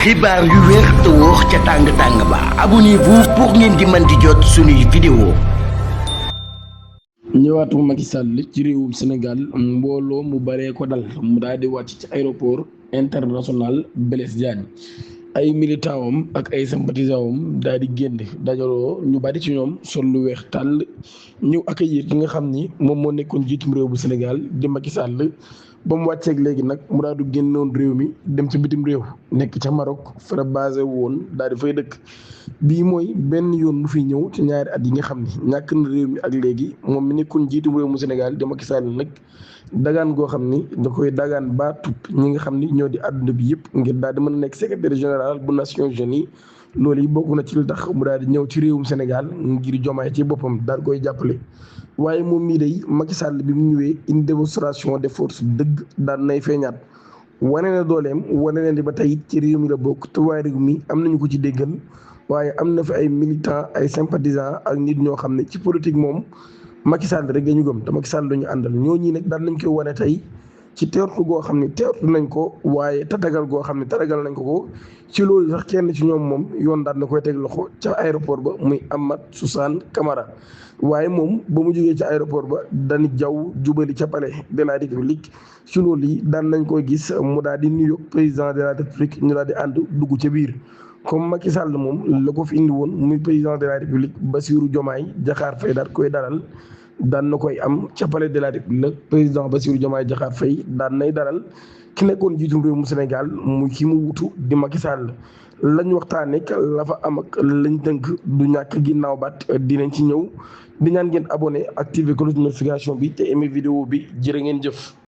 xibaar yu wér te wóor ca tàng-tàng ba abonnez-vous pour ngeen di mën di jot suñuy vidéo. ñëwaatu Macky Sall ci réewum Sénégal mbooloo mu baree ko dal mu daal di wàcc ci aéroport international Blaise Diagne ay militant wam ak ay sympathisant wam daal di génn dajaloo ñu bari ci ñoom sol lu weex tàll ñëw accueillir ki nga xam ni moom moo nekkoon jiitum réew bu Sénégal di Macky Sall ba mu wàcceeg léegi nag mu daal di génnoon réew mi dem ci bitim réew nekk ca Maroc fa la basé woon daal di fay dëkk. bii mooy benn yoon mu fi ñëw ci ñaari at yi nga xam ni ñàkk na réew mi ak léegi moom mi nekkoon jiitum réew mu Sénégal di Macky Sall nag dagaan goo xam ni da koy dagaan baatub ñi nga xam ni ñoo di àdduna bi yëpp ngir daal di mën a nekk secrétaire général bu Nations Unies loolu yi bokk na ci li tax mu daal di ñëw ci réewum Sénégal ngir Diomaye ci boppam daal koy jàppale. waaye moom mii day Macky Sall bi mu ñëwee une démonstration de force dëgg daan nay feeñaat wane na dooleem wane na di ba tey ci réew mi la bokk te waaye réew mi am nañu ko ci déggal. waaye am na fi ay militants ay sympathisants ak nit ñoo xam ne ci politique moom Macky Sall rek la ñu gëm te Macky Sall la ñu àndal ñooñu nag daan nañ koy wane tey ci teertu goo xam ne teertu nañ ko waaye tatagal goo xam ne tatagal nañ ko ci loolu sax kenn ci ñoom moom yoon daan na koy teg loxo ca aéroport ba muy Amath Suzanne Camara waaye moom ba mu jógee ca aéroport ba dañu jaww jubali ca palais de la République ci loolu yi daan nañ koy gis mu daal di nuyu président de la République ñu daal di ànd dugg ca biir. comme Macky Sall moom la ko fi indi woon muy président de la République Bassirou Diomaye Diakhar Faye daal koy dalal daan na koy am ca palais de la République président Bassirou Diomaye Diakhar Faye daan nay dalal ki nekkoon jiitum réew mu Sénégal muy ki mu wutu di Macky Sall lañ waxtaanee la fa am ak lañ tënk du ñàkk ginnaaw baat dinañ ci ñëw di ñaan ngeen abonné activer cloche de notification bi te aimé vidéo bi jërë ngeen jëf.